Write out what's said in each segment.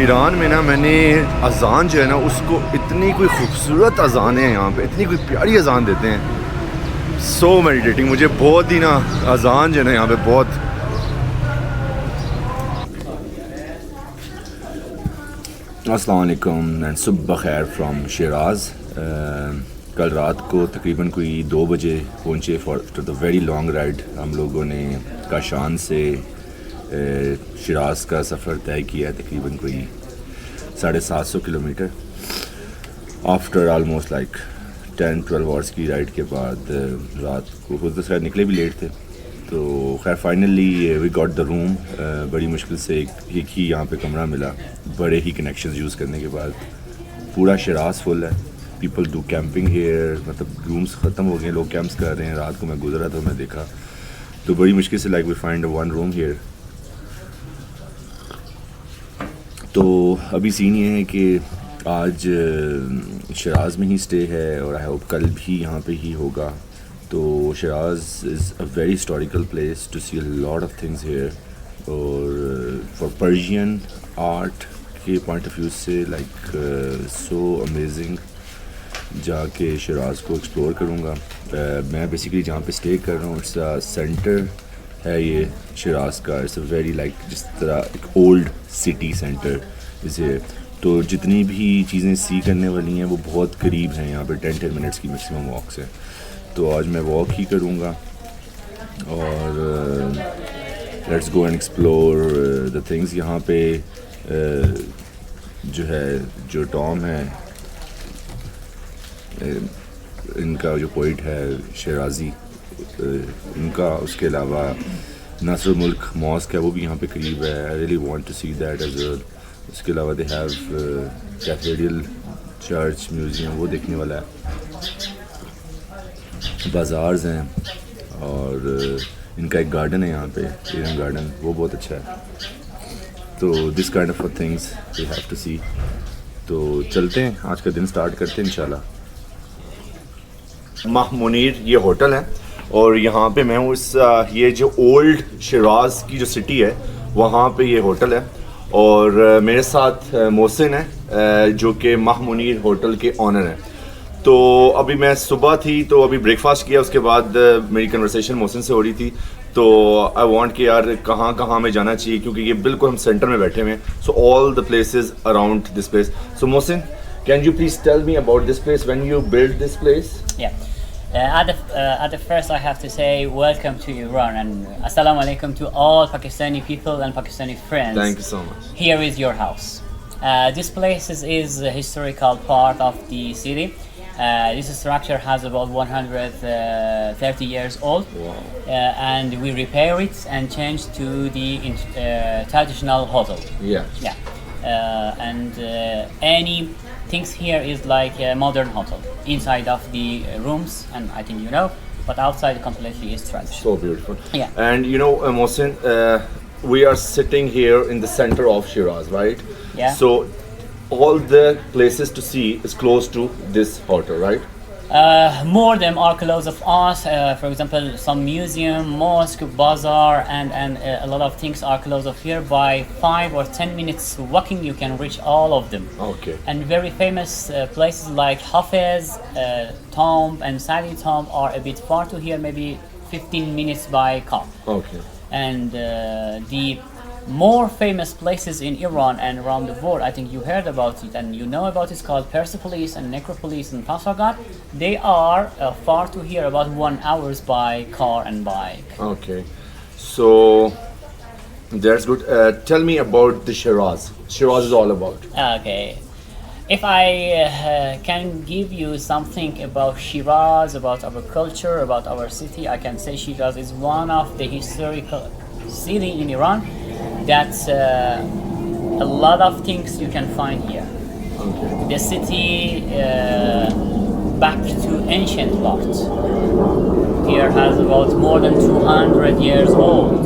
Iran में ना मैंने अज़ान जो है ना उसको इतनी कोई खूबसूरत अज़ान है यहाँ पे, इतनी कोई प्यारी अज़ान देते हैं, सो मेडिटेटिंग। मुझे बहुत ही ना अज़ान जो है ना यहाँ पे बहुत। अस्सलाम वालेकुम एंड सुबह खैर फ्रॉम शिराज़। कल रात को तकरीबन कोई 2 बजे पहुँचे for the very long ride. हम लोगों ने काशान से शिराज़ का सफ़र तय किया, तकरीबन कोई 750 kilometre. After almost like 10-12 hours की राइड के बाद रात को खुद तो खैर निकले भी लेट थे, तो खैर finally we got the room. बड़ी मुश्किल से एक ही यहाँ पे कमरा मिला, बड़े ही कनेक्शंस यूज़ करने के बाद। पूरा शिराज़ फुल है, पीपल डू कैंपिंग हेयर, मतलब रूम्स ख़त्म हो गए, लोग कैंप्स कर रहे हैं। रात को मैं गुजरा तो मैं देखा, तो बड़ी मुश्किल से like we find one room here. तो अभी सीन ये है कि आज शिराज़ में ही स्टे है और आई होप कल भी यहाँ पे ही होगा। तो Shiraz is a very historical place to see a lot of things here, और फॉर पर्शियन आर्ट के पॉइंट ऑफ व्यू से लाइक सो अमेजिंग। जाके शिराज़ को एक्सप्लोर करूँगा। मैं बेसिकली जहाँ पे स्टे कर रहा हूँ इट्स अ सेंटर है ये शिराज़ का। इट्स अ वेरी लाइक जिस तरह एक ओल्ड सिटी सेंटर इसे, तो जितनी भी चीज़ें सी करने वाली हैं वो बहुत करीब हैं यहाँ पे, 10 मिनट्स की मैक्सिमम वॉक्स हैं। तो आज मैं वॉक ही करूँगा और let's go and explore the things. यहाँ पे जो है जो टॉम है, इनका जो पोइट है शिराज़ी, इनका, उसके अलावा नसर मुल्क मॉस्क है वो भी यहाँ पे करीब है। I really want to see that as well. उसके अलावा they have cathedral church museum, वो देखने वाला है। बाज़ार्स हैं और इनका एक गार्डन है यहाँ पे, ईडन गार्डन, वो बहुत अच्छा है। तो this kind of things we have to see. तो चलते हैं, आज का दिन स्टार्ट करते हैं इंशाल्लाह। माह मुनीर ये होटल है और यहाँ पे मैं हूँ इस ये जो ओल्ड शिराज़ की जो सिटी है वहाँ पे ये होटल है। और मेरे साथ मोहसिन है जो कि माह मुनीर होटल के ऑनर हैं। तो अभी मैं सुबह थी तो अभी ब्रेकफास्ट किया, उसके बाद मेरी कन्वर्सेशन मोहसिन से हो रही थी। तो आई वांट कि यार कहाँ कहाँ में जाना चाहिए, क्योंकि ये बिल्कुल हम सेंटर में बैठे हुए हैं। So all the places around this place. So Mohsin, can you please tell me about this place, when you build this place? At the first, I have to say welcome to Iran and assalamu alaikum to all Pakistani people and Pakistani friends. Thank you so much. Here is your house. This place is a historical part of the city. This structure has about 130 years old. Wow. And we repair it and change to the traditional hotel. Yeah. And any things here is like a modern hotel inside of the rooms, and I think you know, but outside completely is traditional. So beautiful. Yeah. And you know, Mohsin, we are sitting here in the center of Shiraz, right? Yeah. So all the places to see is close to this hotel, right? More of them are close of us. For example, some museum, mosque, bazaar, and a lot of things are close of here. By 5 or 10 minutes walking, you can reach all of them. Okay. And very famous places like Hafez, Tomb, and Sadi Tomb are a bit far to here, maybe 15 minutes by car. Okay. And the more famous places in Iran and around the world, I think you heard about it and you know about it, called Persepolis and Necropolis and Pasargad. They are far to here, about 1 hour by car and bike. Okay. So that's good. Tell me about the Shiraz. Shiraz is all about. Okay. If I can give you something about Shiraz, about our culture, about our city, I can say Shiraz is one of the historical city in Iran. That's a lot of things you can find here. Okay. The city back to ancient part. Here has about more than 200 years old.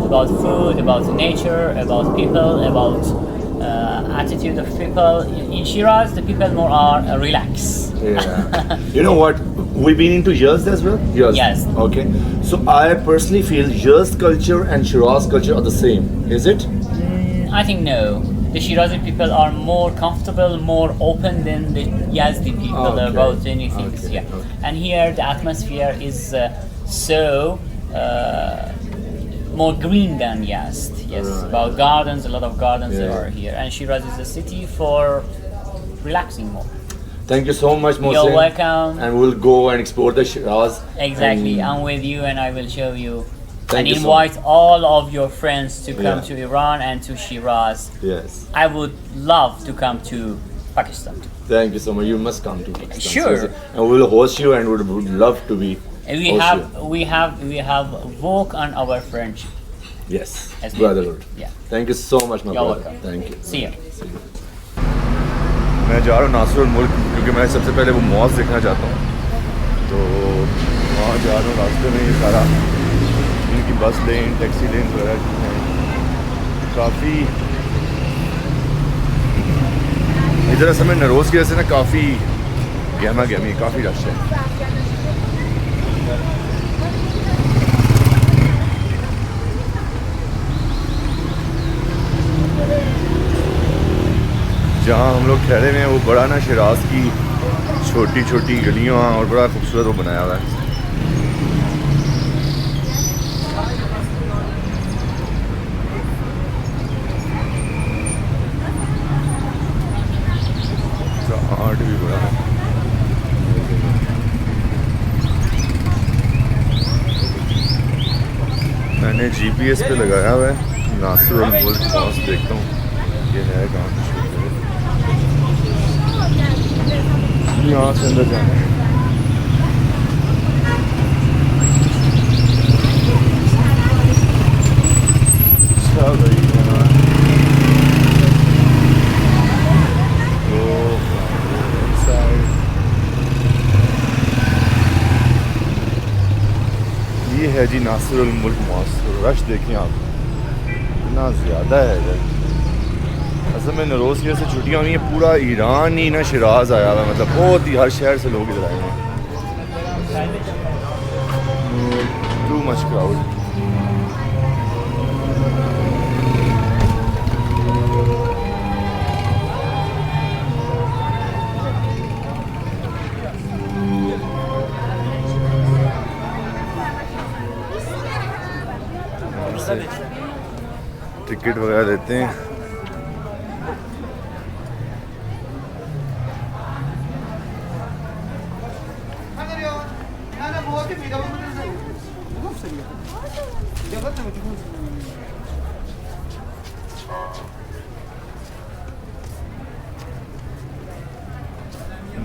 About food, about nature, about people, about attitude of people. In Shiraz, the people more are relaxed. Yeah. You know what? We've been into Yazd as well? Yazd. Yes. Okay. So I personally feel Yazd culture and Shiraz culture are the same. Is it? I think no. The Shirazi people are more comfortable, more open than the Yazdi people Okay. about anything. Okay, Yeah. okay. And here the atmosphere is so more green than Yazd. Yes, Right. about gardens, a lot of gardens Yeah. are here. And Shiraz is a city for relaxing more. Thank you so much, Mohsin. You're welcome. And we'll go and explore the Shiraz. Exactly. And I'm with you and I will show you. Thank And you so invite all of your friends to come Yeah. to Iran and to Shiraz. yes. I would love to come to Pakistan. Thank you so much. You must come to Pakistan. Sure. seriously. And we'll host you and would love to be. We host have you. we have work on our friendship. Yes. As Brotherhood. Yeah. Thank you so much, my You're brother. welcome. Thank you. See you. मैं जा रहा हूँ नासिरुल मुल्क क्योंकि मैं सबसे पहले वो मॉस देखना चाहता हूँ, तो वहाँ जा रहा हूँ। रास्ते में ये सारा इनकी बस लेन, टैक्सी लेन वगैरह जो हैं काफ़ी इधर असल में नरोज़ की वजह से ना काफ़ी गहमा गहमी, काफ़ी रश है। जहाँ हम लोग ठहरे हुए हैं वो बड़ा ना शिराज की छोटी छोटी गलियाँ और बड़ा खूबसूरत वो बनाया हुआ है। आर्ट भी बड़ा है। मैंने जीपीएस पे लगाया हुआ है नासिरुल मुल्क मॉस, देखता हूँ ये है कहाँ। यहाँ से अंदर जाना है। अच्छा भाई यहाँ तो साइड ये है जी नासिरुल मुल्क मॉस। रश देखें आप, इतना ज़्यादा है इधर। असल में नरोज़ की वजह से छुट्टियाँ हुई हैं, पूरा ईरान ही ना शिराज आया हुआ है, मतलब बहुत ही हर शहर से लोग इधर आए हैं। Too much crowd. टिकट वगैरह देते हैं।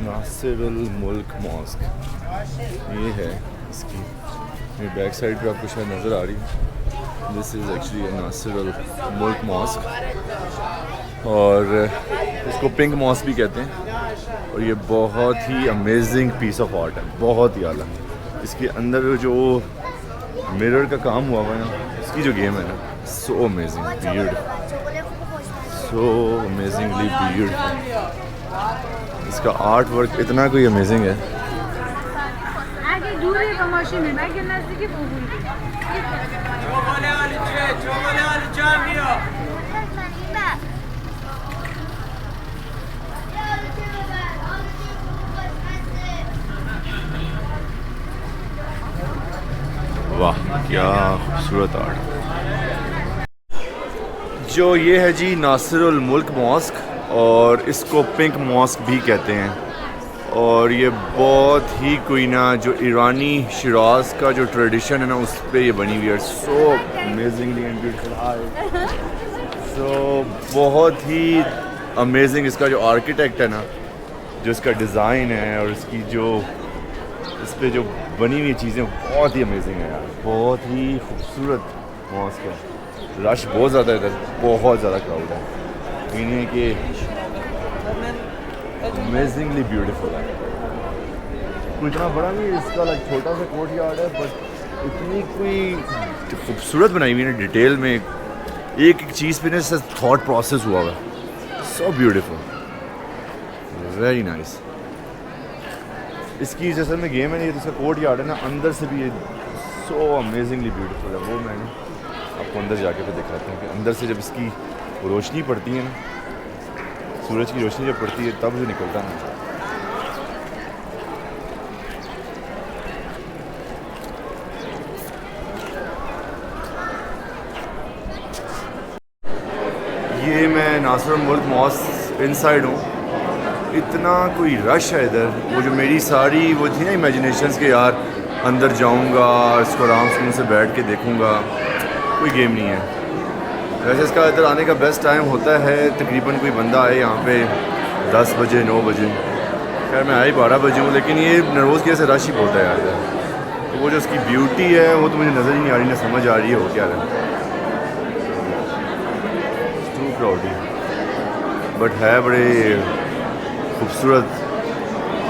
नासिरुल मुल्क मॉस्क ये है इसकी, मेरी बैक साइड पे आपको शायद नज़र आ रही है। दिस इज़ एक्चुअली नासिरुल मुल्क मॉस्क और इसको पिंक मॉस्क भी कहते हैं। और ये बहुत ही अमेजिंग पीस ऑफ आर्ट है, बहुत ही आला। इसके अंदर जो मिरर का काम हुआ हुआ है ना, इसकी जो गेम है ना, सो अमेजिंग ब्यूटीफुल, सो अमेजिंगली ब्यूटीफुल। इसका आर्ट वर्क इतना कोई अमेजिंग है। वाह क्या खूबसूरत आर्ट। जो ये है जी नासिरुल मुल्क मॉस्क और इसको पिंक मॉस्क भी कहते हैं। और ये बहुत ही कोई ना जो ईरानी शिराज का जो ट्रेडिशन है ना उस पर ये बनी हुई है। सो अमेजिंगली एंड ब्यूटीफुल, सो बहुत ही अमेजिंग इसका जो आर्किटेक्ट है ना, जो इसका डिज़ाइन है और इसकी जो इस पर जो बनी हुई चीज़ें बहुत ही अमेजिंग है यार, बहुत ही खूबसूरत मॉस्क है। रश बहुत ज़्यादा है इधर, बहुत ज़्यादा क्राउड है, यानी कि अमेजिंगली ब्यूटीफुल है। कोई इतना बड़ा नहीं इसका, लाइक छोटा सा कोर्ट यार्ड है, बट इतनी कोई खूबसूरत बनाई हुई है डिटेल में, एक एक चीज़ पे ना थॉट प्रोसेस हुआ हुआ है। So beautiful, very nice. इसकी जैसे में गेम है नहीं, तो इसका कोर्ट यार्ड है ना, अंदर से भी ये सो अमेजिंगली ब्यूटीफुल है। वो मैंने आपको अंदर जाके फिर दिखाता हूँ कि अंदर से जब इसकी रोशनी पड़ती है ना, सूरज की रोशनी जब पड़ती है तब जो निकलता है। ये मैं नासिर मुल्क मॉस्क इनसाइड हूँ। इतना कोई रश है इधर, वो जो मेरी सारी वो थी ना इमेजिनेशंस के यार अंदर जाऊँगा, इसको आराम से से बैठ के देखूँगा, कोई गेम नहीं है। वैसे इसका इधर आने का बेस्ट टाइम होता है तकरीबन कोई बंदा आए यहाँ पे 10 बजे 9 बजे। खैर मैं आई 12 बजे हूँ, लेकिन ये नरोज़ की ऐसे रश ही बहुत है यार इधर। तो वो जो उसकी ब्यूटी है वो तो मुझे नज़र ही नहीं आ रही, ना समझ आ रही है वो क्या है। टू क्राउडी बट है बड़े खूबसूरत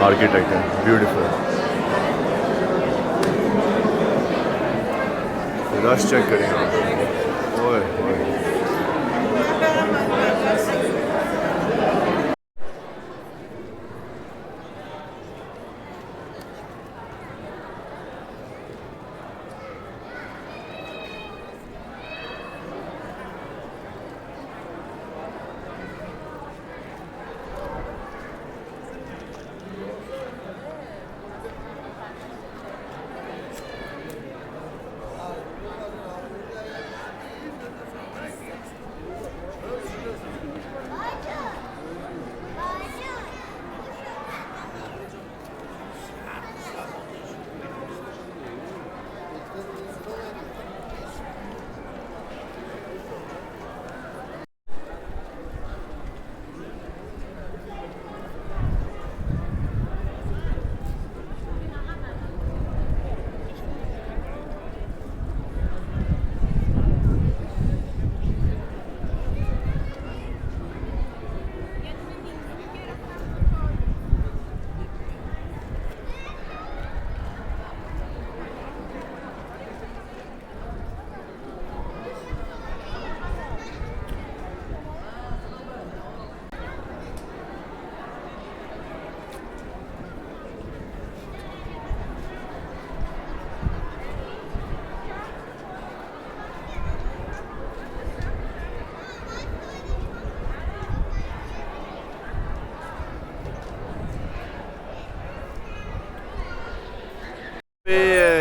आर्किटेक्ट है, ब्यूटीफुल। रश चेक करें आप। ओए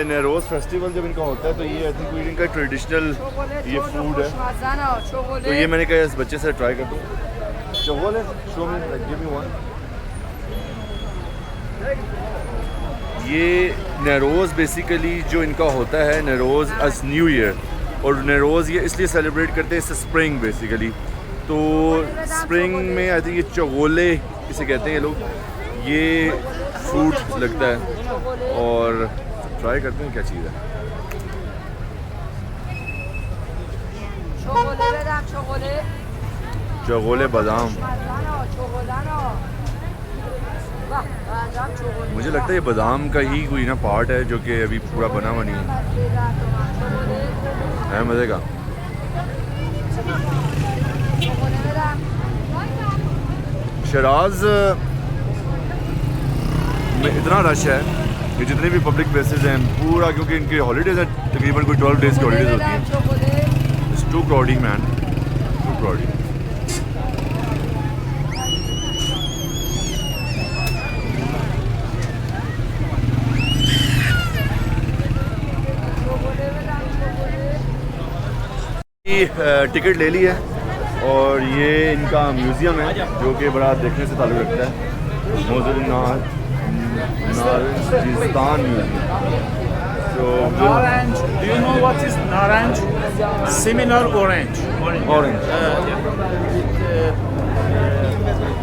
नरोज़ फेस्टिवल जब इनका होता है तो ये आई थिंक इनका ट्रेडिशनल ये फूड है। तो ये मैंने कहा इस बच्चे से ट्राई कर दूँ। चोगोल है, शो मी, गिव मी वन। ये नरोज़ बेसिकली जो इनका होता है नरोज़ एज न्यू ईयर, और नरोज़ ये इसलिए सेलिब्रेट करते हैं, इससे स्प्रिंग बेसिकली। तो स्प्रिंग में आई थिंक ये चगोले इसे कहते हैं ये लोग। ये फ्रूट लगता है और ट्राई करते हैं क्या चीज़ है। चगोले बादाम, मुझे लगता है ये बादाम का ही कोई ना पार्ट है जो कि अभी पूरा बना हुआ नहीं है मज़े का। शिराज में इतना रश है कि जितने भी पब्लिक प्लेसेस हैं पूरा, क्योंकि इनके हॉलीडेज़ हैं, तकरीबन कोई 12 डेज़ की हॉलीडेज़ होती हैं। It's too crowdy man, too crowdy. Ticket ले ली है और ये इनका म्यूज़ियम है जो कि बड़ा देखने से ताल्लुक़ रखता है। Moser Naranjistan Museum. So Naranj. Do you know what is naranj? Similar orange. Orange.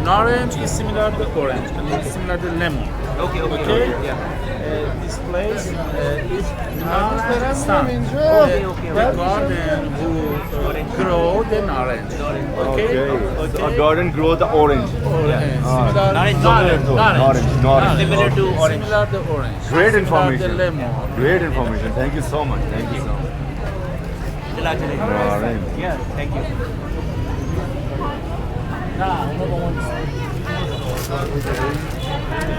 Naranj is similar to orange and it's similar to lemon. Okay. This place is Naranjistan. The garden who grow the naranj. Okay. A garden grow the orange. Naranj. Orange. Similar to orange. Similar to orange. Great Similar information. to lemon. Great information. Thank you so much. Thank you so much. Orange. Yeah, thank you.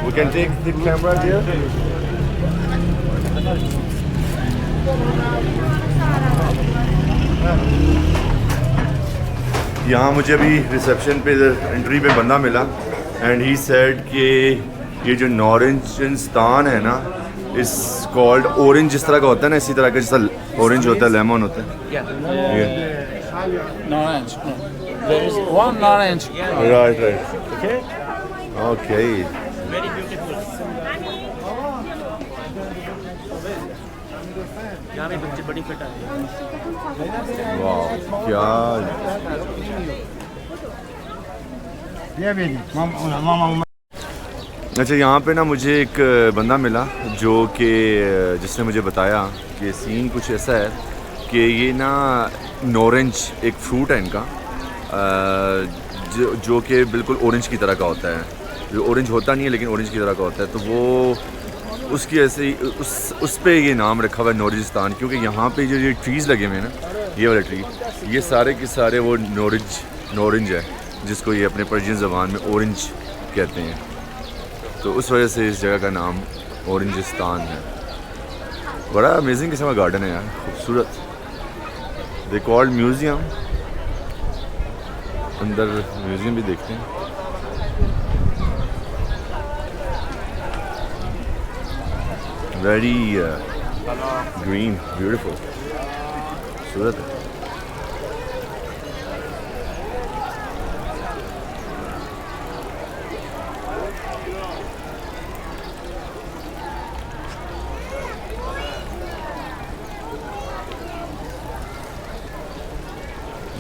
We can take the camera here. यहाँ मुझे अभी reception पे entry पे बंदा मिला and he said कि ये जो नॉरेंजिस्तान है ना इस कॉल्ड ऑरेंज, जिस तरह का होता है ना इसी तरह का, जैसा ऑरेंज होता है लेमन होता है। Orange. There is one orange. Right right Okay. Okay. Very beautiful. यहाँ पे बच्चे बड़ी फिट आते हैं। वाह क्या अच्छा, यहाँ पे ना मुझे एक बंदा मिला जो कि जिसने मुझे बताया कि सीन कुछ ऐसा है कि ये ना नॉरेंज एक फ्रूट है इनका, जो कि बिल्कुल ऑरेंज की तरह का होता है। जो ऑरेंज होता नहीं है लेकिन ऑरेंज की तरह का होता है, तो वो उसकी ऐसे ही उस पे ये नाम रखा हुआ है नॉरेंजिस्तान, क्योंकि यहाँ पे जो ये ट्रीज़ लगे हुए हैं ना, ये वाले ट्री, ये सारे के सारे वो नॉरेंज है, जिसको ये अपने पर्शियन ज़बान में ऑरेंज कहते हैं। तो उस वजह से इस जगह का नाम ऑरेंजिस्तान है। बड़ा अमेजिंग किस्म का गार्डन है यार, खूबसूरत। दे कॉल्ड म्यूज़ियम, अंदर म्यूज़ियम भी देखते हैं। वेरी ग्रीन ब्यूटीफुल, खूबसूरत है।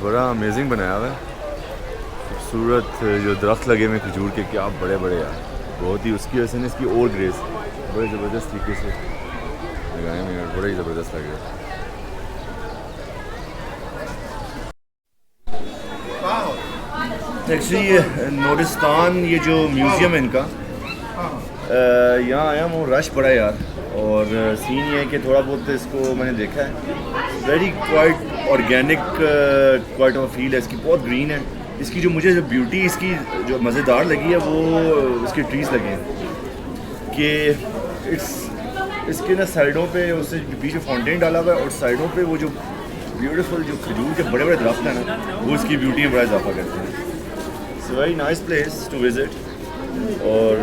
बड़ा अमेजिंग बनाया हुआ है, खूबसूरत जो दरख्त लगे हुए खजूर के, क्या बड़े बड़े यार, बहुत ही उसकी वजह से ना इसकी और ग्रेस बड़े ज़बरदस्त तरीके से लगाए हुए यार, बड़े ही ज़बरदस्त लग रहे हैं। एक्चुअली नूरिस्तान ये जो म्यूज़ियम है इनका, यहाँ आया हूँ, रश बड़ा यार, और सीन ये है कि थोड़ा बहुत इसको मैंने देखा है, very quite organic quite of feel है इसकी, बहुत ग्रीन है इसकी। जो मुझे जो ब्यूटी इसकी जो मज़ेदार लगी है वो इसके ट्रीज़ लगे हैं कि इसके ना साइडों पे उससे बीच में फाउंटेन डाला हुआ है, और साइडों पे वो जो ब्यूटीफुल जो खजूर के बड़े बड़े दरख्त हैं ना, वो इसकी ब्यूटी में बड़ा इजाफा करते हैं। It's very nice place to visit. और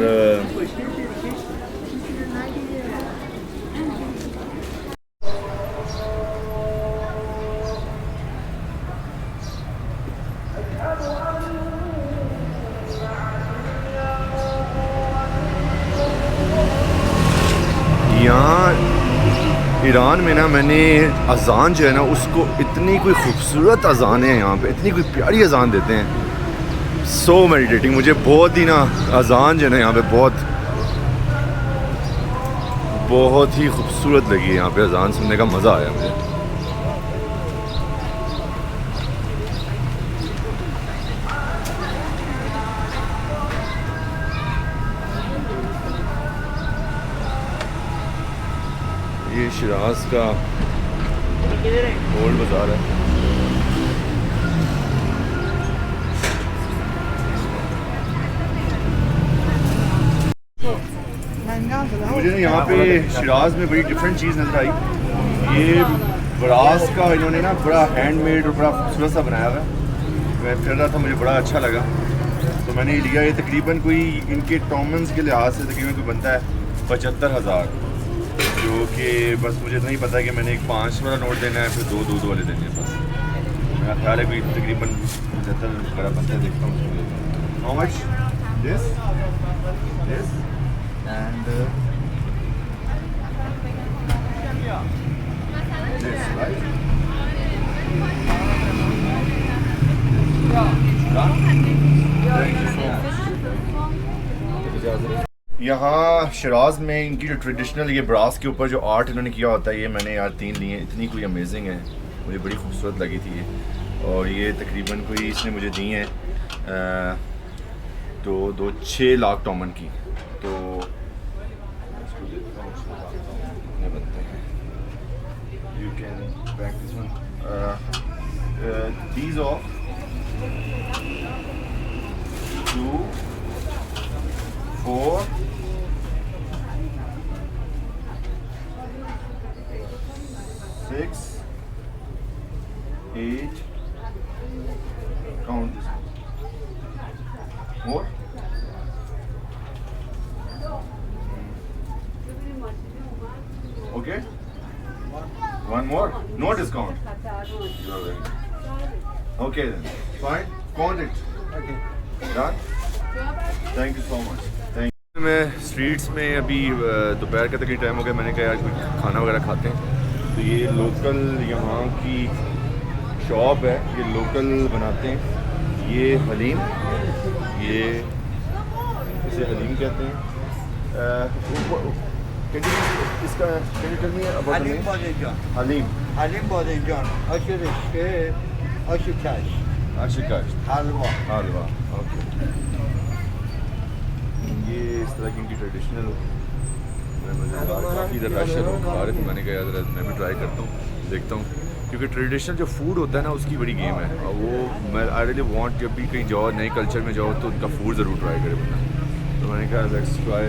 यहाँ ईरान में ना मैंने अज़ान जो है ना उसको, इतनी कोई खूबसूरत अज़ान है यहाँ पे, इतनी कोई प्यारी अज़ान देते हैं, सो मेडिटेटिंग। मुझे बहुत ही ना अज़ान जो है ना यहाँ पे बहुत ही खूबसूरत लगी है। यहाँ पे अज़ान सुनने का मज़ा आया मुझे। ये शिराज का ओल्ड बाज़ार है। मुझे ना यहाँ पे शिराज में बड़ी डिफरेंट चीज़ नज़र आई। ये ब्रास का इन्होंने ना बड़ा हैंडमेड और बड़ा खूबसूरत सा बनाया हुआ है। मैं फिर रहा था, मुझे बड़ा अच्छा लगा, तो मैंने ये लिया। ये तकरीबन कोई इनके टॉमन्स के लिहाज से तकरीबन कोई बनता है 75,000, जो कि बस मुझे नहीं पता कि मैंने एक 5 वाला नोट देना है, फिर दो वाले देने हैं बस। मेरा ख्याल है कि तकरीबन 75 बड़ा बनता है। देखता हूँ how much this and this right. यहाँ शिराज में इनकी जो ट्रेडिशनल ये ब्रास के ऊपर जो आर्ट इन्होंने किया होता है, ये मैंने यार 3 लिए, इतनी कोई अमेजिंग है, मुझे बड़ी खूबसूरत लगी थी ये। और ये तकरीबन कोई इसने मुझे दी है तो 6 लाख टोमन की। तो कितने बनते हैं? You can back this one, these of 2 4 6 8 count Okay. One more. No discount. You are right. Okay then. Fine. Count it. Okay. Done. Thank you so much. Thank you. मैं स्ट्रीट्स में अभी दोपहर का तकरीबन टाइम हो गया, मैंने कहा आज कुछ खाना वगैरह खाते हैं। तो ये लोकल यहाँ की शॉप है, ये लोकल बनाते हैं। ये हलीम, ये इसे हलीम कहते हैं। इसका Halim Bademcan. हलीम Halim Bademcan. Aşı reçeli, aşı kaş, आशिकाश halva. हलवा। ओके, ये इस तरह की इनकी ट्रेडिशनल काफ़ी इधर रश है, लोग खा रहे थे। मैंने कहा यार मैं भी ट्राई करता हूँ, देखता हूँ, क्योंकि ट्रेडिशनल जो फूड होता है ना उसकी बड़ी गेम है। और वो मैं आई रियली वांट, जब भी कहीं जाओ नए कल्चर में जाओ तो उनका फूड ज़रूर ट्राई करें बंदा। तो मैंने कहा लेट्स ट्राई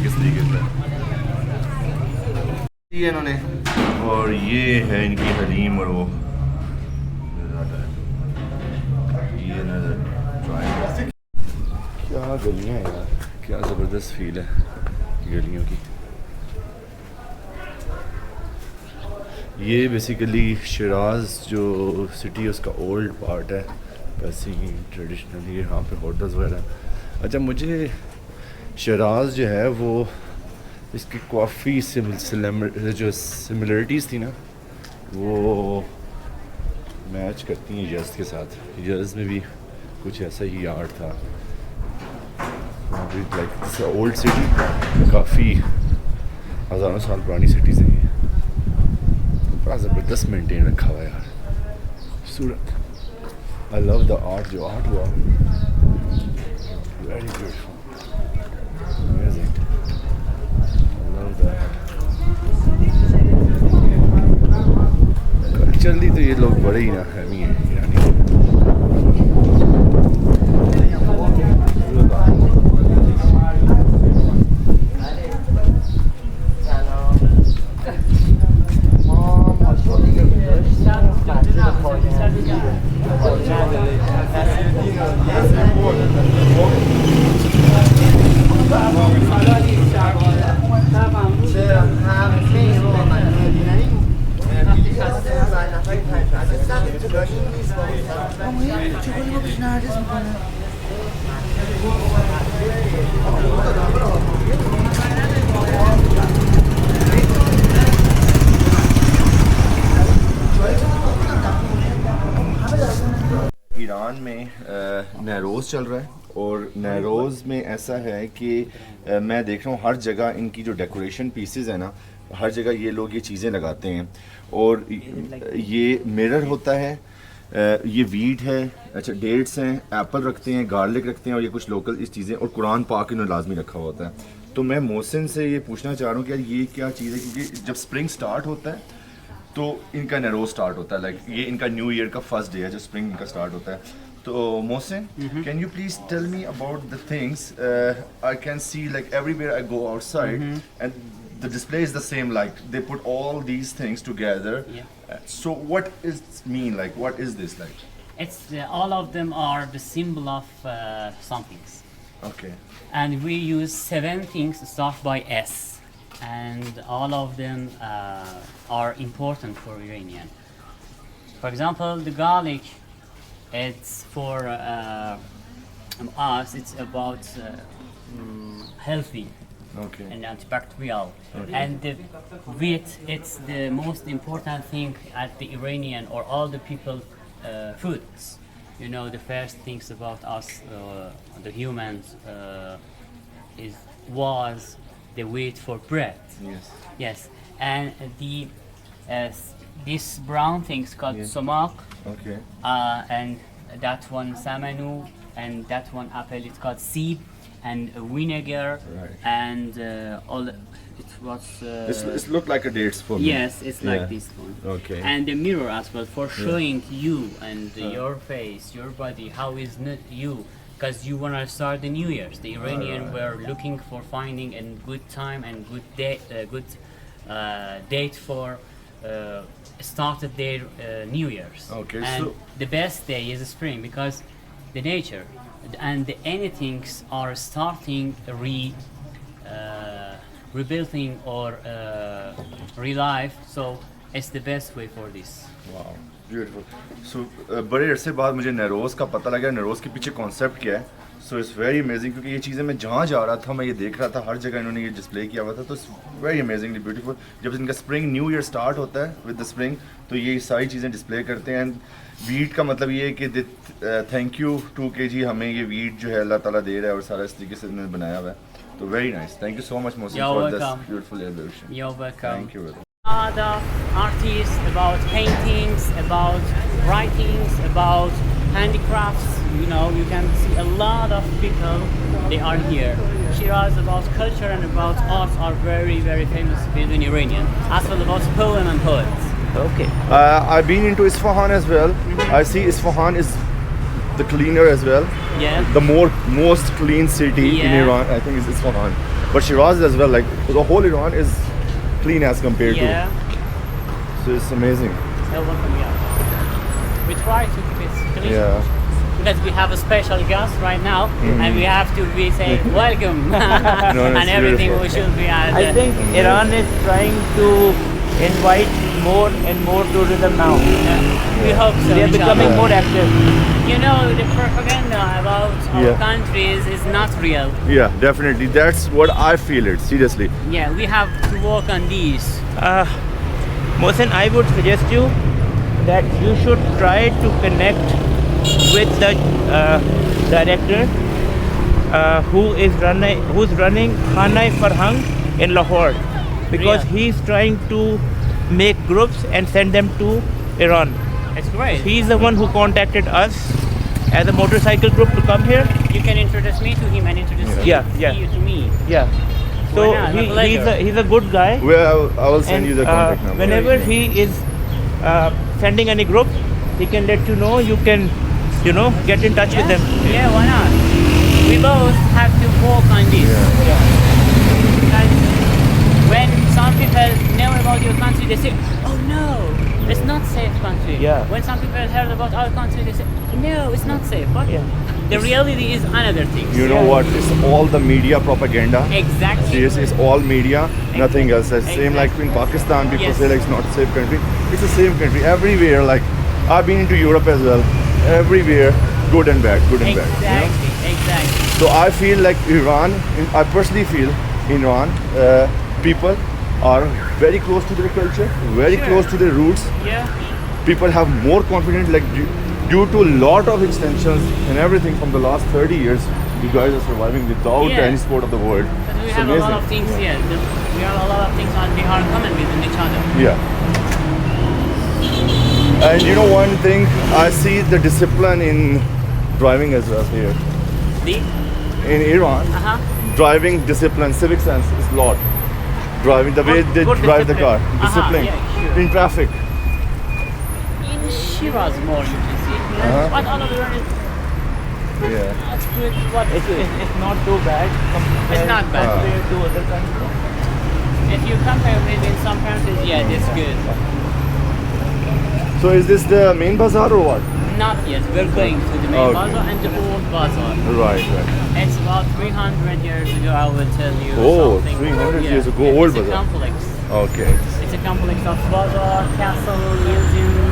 किस तरीके से ये इन्होंने। और ये है इनकी हलीम, और वो ये नज़र ट्राई। क्या गलियाँ हैं यार, क्या ज़बरदस्त फील है गलियों की। ये बेसिकली शिराज जो सिटी है उसका ओल्ड पार्ट है, वैसे ही ट्रेडिशनली यहाँ पे होटल्स वगैरह। अच्छा, मुझे शिराज जो है वो इसकी काफ़ी जो सिमिलरिटीज़ थी ना वो मैच करती हैं यज़्द के साथ। यज़्द में भी कुछ ऐसा ही आर्ट था, लाइक ओल्ड सिटी, काफ़ी हज़ारों साल पुरानी सिटीज़ हैं ये, बड़ा ज़बरदस्त मेंटेन रखा हुआ है यार, खूबसूरत। आई लव द आर्ट, जो आर्ट हुआ very beautiful, amazing, I love the art. Culturally तो ये लोग बड़े ही ना हैवी हैं ईरानी लोग। ईरान में नौरोज़ चल रहा है, और नौरोज़ में ऐसा है कि मैं देख रहा हूँ हर जगह इनकी जो डेकोरेशन पीसेस है ना, हर जगह ये लोग ये चीज़ें लगाते हैं। और ये मिरर होता है, ये वीट है, अच्छा डेट्स हैं, एप्पल रखते हैं, गार्लिक रखते हैं, और ये कुछ लोकल इस चीज़ें, और कुरान पाक इन्होंने लाजमी रखा हुआ होता है। तो मैं मोहसिन से ये पूछना चाह रहा हूँ कि यार ये क्या चीज़ है, क्योंकि जब स्प्रिंग स्टार्ट होता है तो इनका नौरोज़ स्टार्ट होता है, लाइक ये इनका न्यू ईयर का फर्स्ट डे है जो स्प्रिंग इनका स्टार्ट होता है। तो Mohsin, can you please tell me about the things? I can see like everywhere I go outside and the display is the same, like they put all these things together. So what is mean, like what is this like? It's all of them are the symbol of some things. Okay. And we use 7 things start by S, and all of them are important for Iranian. For example, the garlic, it's for us, it's about healthy Okay. and antibacterial. And the wheat, it's the most important thing at the Iranian or all the people foods. You know, the first things about us, the humans, was the wheat for bread. Yes. Yes, and the this brown things called sumac, Okay. and that one samanu, and that one apple, it's called seed, and vinegar, Right. and all. It was. It's look like a dates for me. Yes, it's like Yeah. this one. Okay. And the mirror as well for showing you and your face, your body, how is not you, because you wanna start the New Year's. The Iranian were looking for finding a good time and good day, date for started their New Year's. Okay, And so- the best day is spring because the nature and the anythings are starting rebuilding or relive. So it's the best way for this. Wow beautiful so बड़े अरसे बाद मुझे नरोज़ का पता लगा नरोज़ के पीछे concept क्या है सो इट्स वेरी अमेजिंग क्योंकि ये चीज़ें मैं जहाँ जा रहा था मैं ये देख रहा था हर जगह इन्होंने ये डिस्प्ले किया हुआ था तो इट्स वेरी अमेजिंगली ब्यूटीफुल जब इनका स्प्रिंग न्यू ईयर स्टार्ट होता है विद द स्प्रिंग तो ये सारी चीज़ें डिस्प्ले करते हैं एंड वीट का मतलब ये है कि थैंक यू 2 kg हमें ये वीट जो है अल्लाह ताला दे रहा है और सारा इस तरीके से इन्होंने बनाया हुआ है तो very nice thank you so much Mohsin You're for this welcome. Beautiful exhibition You're welcome. Thank you Other artists, about paintings, about writings, about handicrafts. You know, you can see a lot of people. They are here. Shiraz about culture and about arts are very, very famous within Iranian. As well about poem and poets. Okay. I've been into Isfahan as well. I see Isfahan is the cleaner as well. Yeah. The most clean city in Yeah. Iran, I think, is Isfahan. But Shiraz as well, like the whole Iran is clean as compared Yeah. to. So it's amazing. So welcome, yeah. We try to keep it clean. Yeah. Because we have a special guest right now, and we have to be saying welcome, it's and everything beautiful. we should be as. I think Iran is trying to invite more and more tourism now. We hope so. They are becoming inshallah. more active. You know, the propaganda about our Yeah. countries is not real. Yeah, definitely. That's what I feel it, seriously. Yeah, we have to work on these. Mohsen, I would suggest you that you should try to connect with the director who's running Khana Farhang in Lahore because Yeah. he's trying to make groups and send them to Iran. It's great. He's the one who contacted us as a motorcycle group to come here. You can introduce me to him and introduce Yeah, yeah. you to me. Yeah. So Why not? My pleasure. he's a good guy. Well, I will send And you the contact number. whenever he is sending any group, he can let you know. You can, get in touch with them. Yeah, why not? We both have to work on this. Because when some people know about your country, they say, "Oh no, it's not safe country." Yeah. When some people heard about our country, they say, "No, it's not safe." But Yeah. the reality is another thing. You know what? It's all the media propaganda. Exactly. Seriously, it's all media, nothing else. It's same like in Pakistan, people Yes. say like it's not a safe country. It's the same country everywhere. Like I've been into Europe as well. Everywhere, good and bad, good and bad. you know? Exactly. Exactly. So I feel like Iran. I personally feel in Iran, people are very close to their culture, very Sure. close to their roots. Yeah. People have more confidence, like due to a lot of extensions and everything from the last 30 years. You guys are surviving without Yeah. any sport of the world. Because we It's have a lot amazing. of things here. We have a lot of things and we are common within each other. Yeah. And you know one thing, I see the discipline in driving as well here. The In Iran, driving discipline, civic sense is a lot. Driving, the way they Good drive the car, discipline. discipline. Yeah, sure. In traffic. in Shiraz more you can see. But all of Iran is Yeah. that's good. What It's not too bad. It's not bad. compared to other countries. if you compare with in some countries, yeah, it's good. So is this the main bazaar or what? Not yet. We're going to the main Okay. bazaar and the old bazaar. Right, right. It's about 300 years ago. I will tell you. Oh, something. 300 years ago, Yeah, old it's bazaar. a complex. Okay. It's a complex of bazaar, castle, museum.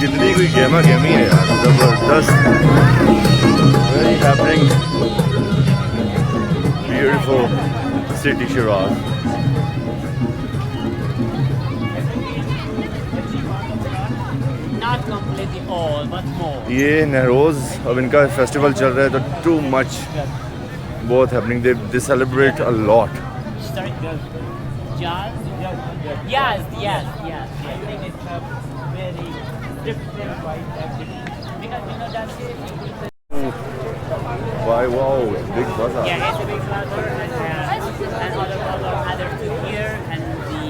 जितनी कोई गेमा गेमी है यार जबरदस्त very happening beautiful city Siraj Not completely all, but more. ये नहरोज अब इनका फेस्टिवल चल रहा है तो टू मच बहुत happening they celebrate a lot Start the jazz. Yes, yes, yes. I think it's a very different by that because you know that Why, wow, big bazaar. yeah, it's a big bazaar and other bazaar added to here and the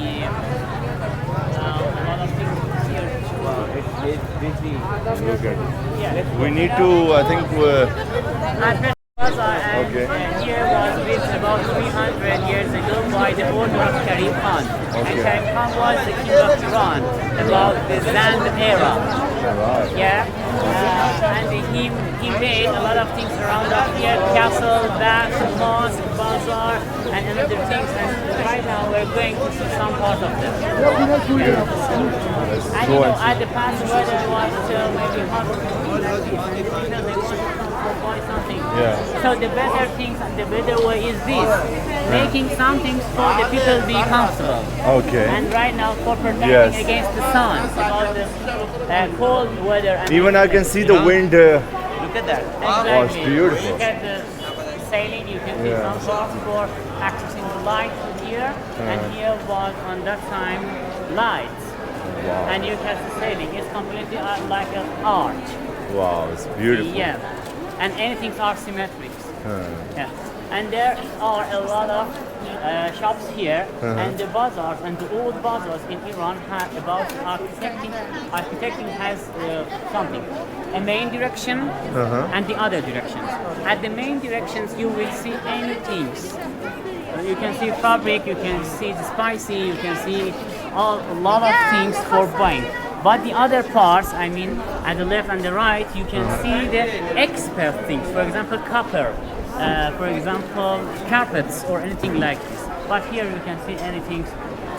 a lot of things here. It's busy. Look at it. Yeah. We need to, I think, Address Bazaar and Okay. here was built about 300 years ago by the order of Karim Khan. And Okay. Karim Khan was the king of Iran about the Zand era. right. Yeah, and he made a lot of things around up here, castle, bath, mosque, bazaar, and other things. And right now we're going to see some part of them. And you know, at the past weather was maybe hot, like this, and the people they want to come to buy something. Yeah. So the better things and the better way is this, making some things for the people to be comfortable. Okay. And right now for protecting Yes. against the sun, because the cold weather. And Even I can see the wind. Look at that. Exactly. Oh, it's beautiful. Look at the sailing. You can see Yeah. some parts for accessing the light here, and here was on that time lights. Wow. And you can see sailing. It's completely like an arch. Wow, it's beautiful. Yeah. And anything are symmetric. Yeah. And there are a lot of shops here, and the bazaars and the old bazaars in Iran have about architecting. Architecting has something, a main direction and the other directions. At the main directions, you will see anything. You can see fabric, you can see the spicy, you can see a lot of things for buying. But the other parts, I mean, at the left and the right, you can see the expert things. For example, copper. For example, carpets or anything like this. But here you can see anything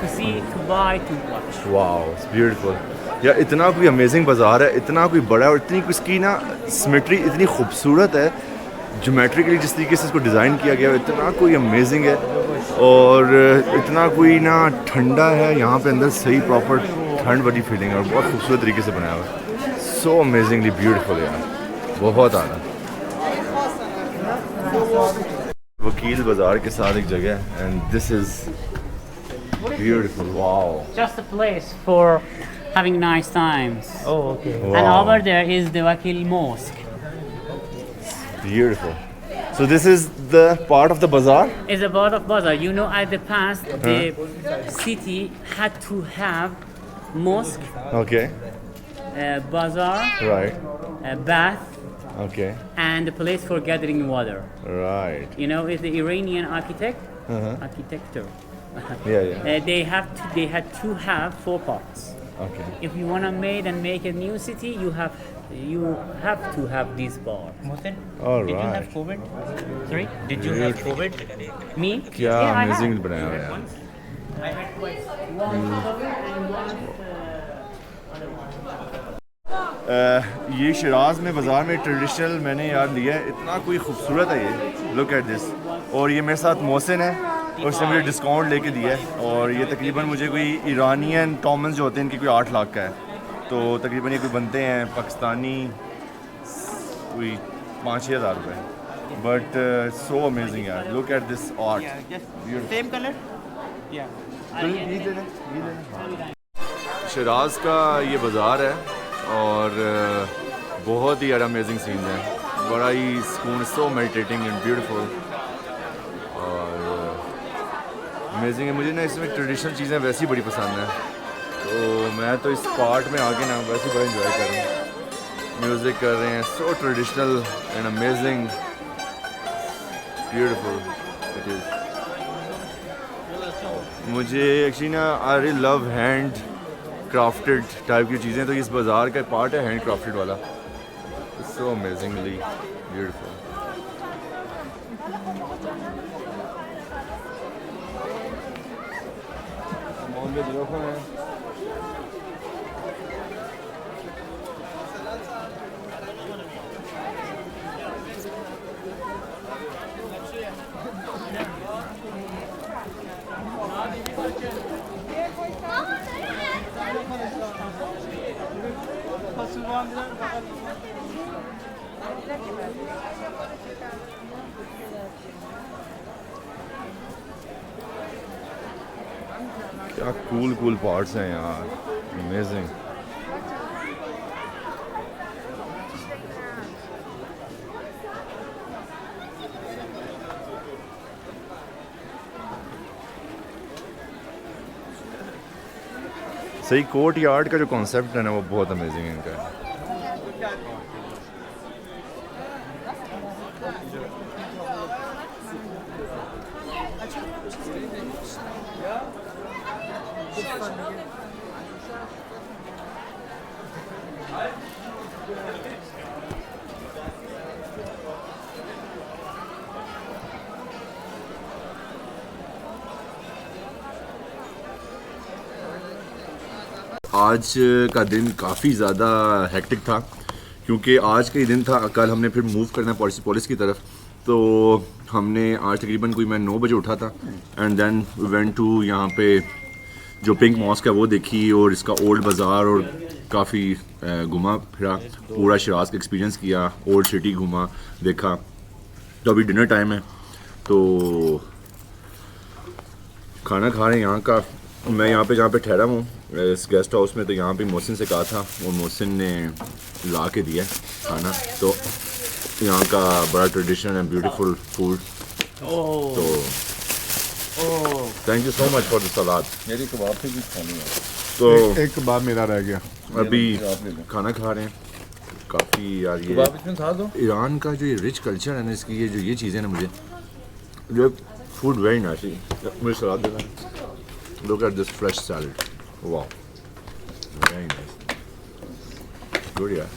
to see, to buy, to watch. Wow, it's beautiful. या इतना कोई amazing बाज़ार है, इतना कोई बड़ा है और इतनी कोई इसकी ना सिमेट्री इतनी खूबसूरत है, ज्योमेट्रिकली जिस तरीके से इसको डिज़ाइन किया गया है इतना कोई अमेजिंग है और इतना कोई ना ठंडा है यहाँ पे अंदर सही प्रॉपर ठंड वाली फीलिंग है और बहुत खूबसूरत तरीके से बनाया हुआ है. सो अमेजिंगली ब्यूटीफुल यार, बहुत आना. वकील बाज़ार के साथ एक जगह है and this is beautiful. Wow. Just a place for having nice times. Oh, okay. And Wow. over there is the Wakil Mosque. Beautiful. So this is the part of the bazaar? It's a part of bazaar. You know, at the past, the city had to have mosque, Okay. bazaar, Right. bath, Okay. and a place for gathering water. Right. You know, it's the Iranian architecture. Yeah. They had to have 4 parts. Okay. If you want to make a new city, you have to have these parts. Mohsin, All did you have right. COVID? Sorry, Did you have COVID? me? क्या Yeah, I have. Amazing बनाया हुआ है. I had twice. One COVID and one other one. ये शिराज में बाज़ार में traditional मैंने यार लिया है, इतना कोई खूबसूरत है ये. Look at this. और ये मेरे साथ मोहसिन है और उसने मुझे डिस्काउंट लेके दिया है और ये तकरीबन मुझे कोई ईरानियन टॉमन्स जो होते हैं इनकी कोई 8 लाख का है, तो तकरीबन ये कोई बनते हैं पाकिस्तानी कोई 5-6 हज़ार रुपये. बट सो अमेजिंग यार. Look at this art. Same color? Yeah. Siraj का ये बाज़ार है और बहुत ही यार अमेजिंग सीन है. बड़ा ही सुकून, सो मेडिटेटिंग एंड ब्यूटीफुल और अमेजिंग है. मुझे ना इसमें ट्रेडिशनल चीज़ें वैसी बड़ी पसंद हैं, तो मैं तो इस पार्ट में आके ना वैसे बड़ा इंजॉय कर रहा हूँ. म्यूज़िक कर रहे हैं, सो traditional and amazing, beautiful it is. मुझे एक्चुअली ना I really love hand crafted type की चीज़ें, तो इस बाज़ार का पार्ट है हैंड क्राफ्टेड वाला. सो अमेजिंगली ब्यूटीफुल. क्या कूल पार्ट्स हैं यार, अमेजिंग. सही कोर्ट यार्ड का जो कॉन्सेप्ट है ना वो बहुत अमेजिंग है इनका। आज का दिन काफ़ी ज़्यादा हेक्टिक था क्योंकि आज का ही दिन था, कल हमने फिर मूव करना पॉलिस की तरफ, तो हमने आज तकरीबन कोई मैं 9 बजे उठा था एंड देन वेंट टू यहाँ पे जो पिंक मॉस्क है वो देखी और इसका ओल्ड बाज़ार और काफ़ी घुमा फिरा, पूरा शिराज का एक्सपीरियंस किया, ओल्ड सिटी घुमा देखा। तो अभी डिनर टाइम है तो खाना खा रहे हैं यहाँ का। मैं यहाँ पे जहाँ पे ठहरा हूँ इस गेस्ट हाउस में, तो यहाँ पे मोहसिन से कहा था और मोहसिन ने ला के दिया खाना। तो यहाँ का बड़ा ट्रेडिशनल एंड ब्यूटीफुल फूड। तो thank you so much for the salad. मेरी कबाब से भी खानी है। तो एक कबाब मेरा रह गया। अभी खाना खा रहे हैं काफ़ी यार। ये कबाब इसमें था दो। ईरान का जो ये रिच कल्चर है ना, इसकी ये चीज़ें ना मुझे जो फूड वेरी नाइस। मुझे सलाद देना। Look at this fresh salad. Wow. Very nice. Good, yeah.